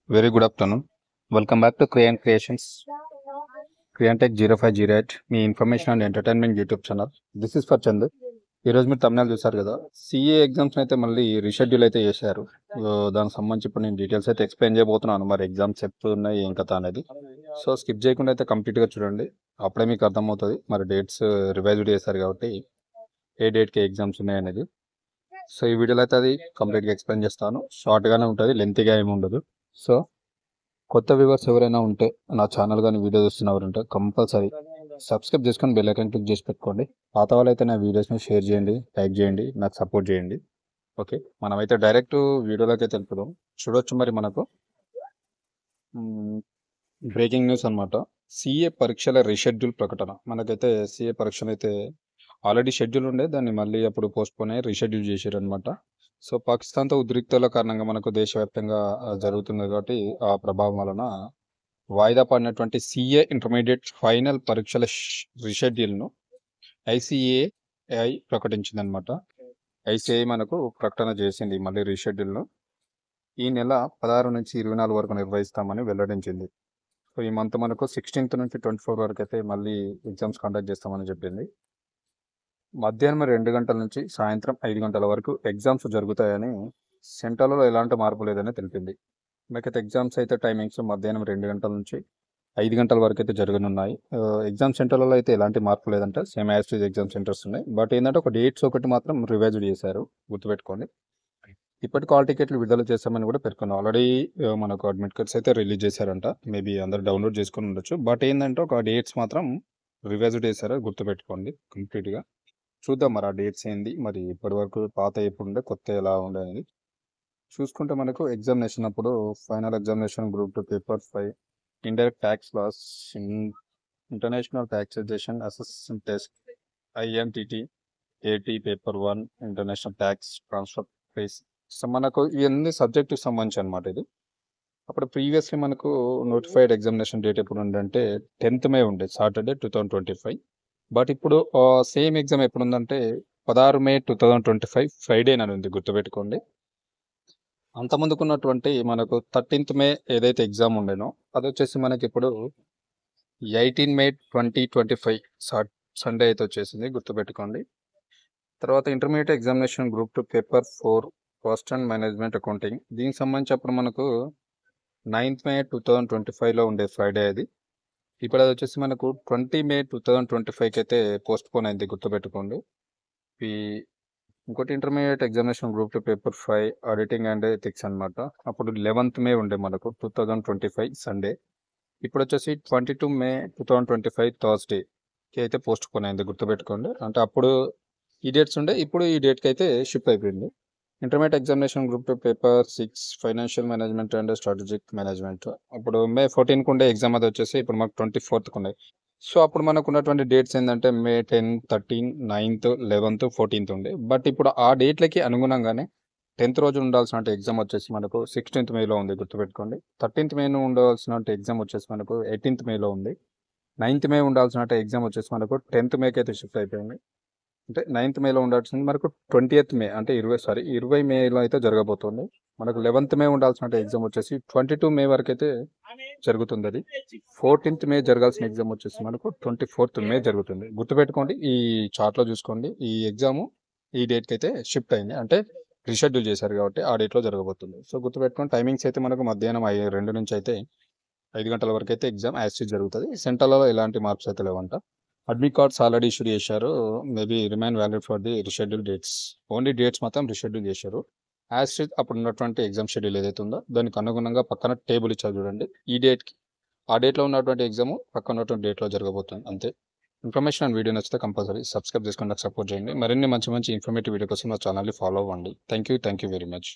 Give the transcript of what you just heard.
Very good afternoon. Welcome back to Crayon Creations, Creantech 0508, me information and entertainment YouTube channel. This is for Chandu. ఈరోజు మీరు తమిళనాడు చూసారు కదా, CA exams అయితే మళ్ళీ reschedule అయితే చేశారు. దానికి సంబంధించి ఇప్పుడు నేను డీటెయిల్స్ అయితే ఎక్స్ప్లెయిన్ చేయబోతున్నాను. మరి ఎగ్జామ్స్ ఎప్పుడు ఉన్నాయి ఏం కథ అనేది. సో స్కిప్ చేయకుండా అయితే కంప్లీట్గా చూడండి, అప్పుడే మీకు అర్థమవుతుంది. మరి డేట్స్ రివైజ్డ్ చేశారు కాబట్టి ఏ డేట్కి ఎగ్జామ్స్ ఉన్నాయి అనేది. సో ఈ వీడియోలో అయితే అది కంప్లీట్గా ఎక్స్ప్లెయిన్ చేస్తాను. షార్ట్గానే ఉంటుంది, లెంతీగా ఏమి ఉండదు. సో కొత్త వ్యూవర్స్ ఎవరైనా ఉంటే నా ఛానల్ కానీ వీడియో చూస్తున్నవారు ఉంటే కంపల్సరీ సబ్స్క్రైబ్ చేసుకొని బెల్ ఐకాన్ క్లిక్ చేసి పెట్టుకోండి. పాత వాళ్ళైతే నా వీడియోస్ని షేర్ చేయండి, లైక్ చేయండి, నాకు సపోర్ట్ చేయండి. ఓకే, మనమైతే డైరెక్ట్ వీడియోలోకి అయితే వెళ్తున్నాం. చూడొచ్చు మరి మనకు బ్రేకింగ్ న్యూస్ అనమాట. సిఏ పరీక్షల రీషెడ్యూల్ ప్రకటన. మనకైతే సిఏ పరీక్షలు అయితే ఆల్రెడీ షెడ్యూల్ ఉండే, దాన్ని మళ్ళీ అప్పుడు పోస్ట్పోన్ అయ్యి రీషెడ్యూల్ చేశారు అనమాట. సో పాకిస్తాన్తో ఉద్రిక్తల కారణంగా మనకు దేశవ్యాప్తంగా జరుగుతుంది కాబట్టి ఆ ప్రభావం వలన వాయిదా పడినటువంటి సిఏ ఇంటర్మీడియట్ ఫైనల్ పరీక్షల రీషెడ్యూల్ను ఐసిఏఐ ప్రకటించిందనమాట. ఐసిఐ మనకు ప్రకటన చేసింది మళ్ళీ రీషెడ్యూల్ను. ఈ నెల 16 నుంచి 24 వరకు నిర్వహిస్తామని వెల్లడించింది. సో ఈ మంత్ మనకు 16th నుంచి 24 వరకు అయితే మళ్ళీ ఎగ్జామ్స్ కండక్ట్ చేస్తామని చెప్పింది. మధ్యాహ్నం 2 గంటల నుంచి సాయంత్రం 5 గంటల వరకు ఎగ్జామ్స్ జరుగుతాయని, సెంటర్లలో ఎలాంటి మార్పు లేదని తెలిపింది. మిగతా ఎగ్జామ్స్ అయితే టైమింగ్స్ మధ్యాహ్నం 2 గంటల నుంచి 5 గంటల వరకు అయితే జరగనున్నాయి. ఎగ్జామ్ సెంటర్లలో అయితే ఎలాంటి మార్పు లేదంటే same as these exam centres ఉన్నాయి. బట్ ఏంటంటే ఒక డేట్స్ ఒకటి మాత్రం రివైజ్డ్ చేశారు, గుర్తుపెట్టుకోండి. ఇప్పటికి కాల్ టికెట్లు విడుదల చేస్తామని కూడా పేర్కొన్నారు. ఆల్రెడీ మనకు అడ్మిట్ కార్డ్స్ అయితే రిలీజ్ చేశారంట. మేబీ అందరు డౌన్లోడ్ చేసుకుని ఉండొచ్చు. బట్ ఏంటంటే ఒక డేట్స్ మాత్రం రివైజ్డ్ చేశారు, గుర్తుపెట్టుకోండి కంప్లీట్గా. చూద్దాం మరి ఆ డేట్స్ ఏంది, మరి ఇప్పటి వరకు పాత ఎప్పుడు ఉండే కొత్త ఎలా ఉండే అనేది చూసుకుంటే మనకు ఎగ్జామినేషన్ అప్పుడు final examination group 2 paper 5 indirect tax laws, international taxation assessment test, IMTT AT paper 1 international tax transfer phase. So మనకు ఇవన్నీ సబ్జెక్టుకి సంబంధించి అనమాట. ఇది అప్పుడు ప్రీవియస్లీ మనకు నోటిఫైడ్ ఎగ్జామినేషన్ డేట్ ఎప్పుడు ఉందంటే 10th May ఉండే, సాటర్డే 2025. బట్ ఇప్పుడు సేమ్ ఎగ్జామ్ ఎప్పుడు ఉందంటే 16 May 2025 ఫ్రైడే అని ఉంది, గుర్తుపెట్టుకోండి. అంతకుముందుకున్నటువంటి మనకు 13th May ఏదైతే ఎగ్జామ్ ఉండేనో అది వచ్చేసి మనకి ఇప్పుడు 18 May 2025 సండే అయితే వచ్చేసింది, గుర్తుపెట్టుకోండి. తర్వాత intermediate examination group 2 paper 4 cost and management accounting. దీనికి సంబంధించి అప్పుడు మనకు 9th May 2025లో ఉండే ఫ్రైడే అది. ఇప్పుడు అది వచ్చేసి మనకు 20 May 2025కి అయితే పోస్ట్ పోన్ అయింది, గుర్తుపెట్టుకోండి. ఇంకోటి intermediate examination group 2 paper 5 auditing and ethics అనమాట. అప్పుడు 11th May ఉండే మనకు 2025 సండే. ఇప్పుడు వచ్చేసి 22 May 2025 థర్స్డేకి అయితే పోస్ట్ పోన్ అయింది, గుర్తుపెట్టుకోండి. అంటే అప్పుడు ఈ డేట్స్ ఉండే, ఇప్పుడు ఈ డేట్కి అయితే షిఫ్ట్ అయిపోయింది. Intermediate examination group 2 paper 6 financial management and strategic management. అప్పుడు May 14కి ఉండే ఎగ్జామ్ అది వచ్చేసి ఇప్పుడు మాకు 24కి ఉన్నాయి. సో అప్పుడు మనకు ఉన్నటువంటి డేట్స్ ఏంటంటే May 10, 13, 9th, 11th, 14th ఉండే. బట్ ఇప్పుడు ఆ డేట్లకి అనుగుణంగానే 10th రోజు ఉండాల్సిన ఎగ్జామ్ వచ్చేసి మనకు 16th Mayలో ఉంది, గుర్తుపెట్టుకోండి. 13th May ఉండాల్సిన ఎగ్జామ్ వచ్చేసి మనకు 18th Mayలో ఉంది. 9th May ఉండాల్సిన ఎగ్జామ్ వచ్చేసి మనకు 10th Mayకి అయితే షిఫ్ట్ అయిపోయింది. అంటే 9th Mayలో ఉండాల్సింది మనకు 20th May అంటే 20 Mayలో అయితే జరగబోతుంది. మనకు 11th May ఉండాల్సిన ఎగ్జామ్ వచ్చేసి 22 May వరకు అయితే జరుగుతుంది. అది 14th May జరగాల్సిన ఎగ్జామ్ వచ్చేసి మనకు 24th May జరుగుతుంది, గుర్తుపెట్టుకోండి. ఈ చార్ట్లో చూసుకోండి, ఈ ఎగ్జామ్ ఈ డేట్కి అయితే షిఫ్ట్ అయింది, అంటే రీషెడ్యూల్ చేశారు కాబట్టి ఆ డేట్లో జరగబోతుంది. సో గుర్తుపెట్టుకోండి, టైమింగ్స్ అయితే మనకు మధ్యాహ్నం 2 నుంచి అయితే 5 గంటల వరకు అయితే ఎగ్జామ్ యాక్సిస్ జరుగుతుంది. సెంటర్లలో ఎలాంటి మార్క్స్ అయితే లేవంట. అడ్మిట్ కార్డ్స్ ఆల్రెడీ ఇష్యూ చేశారు, maybe remain valid for the reschedule dates. Only dates మాత్రం రిషెడ్యూల్ చేశారు. యాజ్ అప్పుడు ఉన్నటువంటి ఎగ్జామ్ షెడ్యూల్ ఏదైతే ఉందో దానికి అనుగుణంగా పక్కన టేబుల్ ఇచ్చారు చూడండి. ఈ డేట్కి ఆ డేట్లో ఉన్నటువంటి ఎగ్జామ్ పక్కన ఉన్నటువంటి డేట్లో జరగబోతుంది, అంతే. ఇన్ఫర్మేషన్ అండ్ వీడియో నచ్చితే కంపల్సరీ సబ్స్క్రైబ్ చేసుకొని నాకు సపోర్ట్ చేయండి. మరిన్ని మంచి మంచి ఇన్ఫర్మేటివ్ వీడియో కోసం నా ఛానల్ని ఫాలో అవ్వండి. Thank you very much.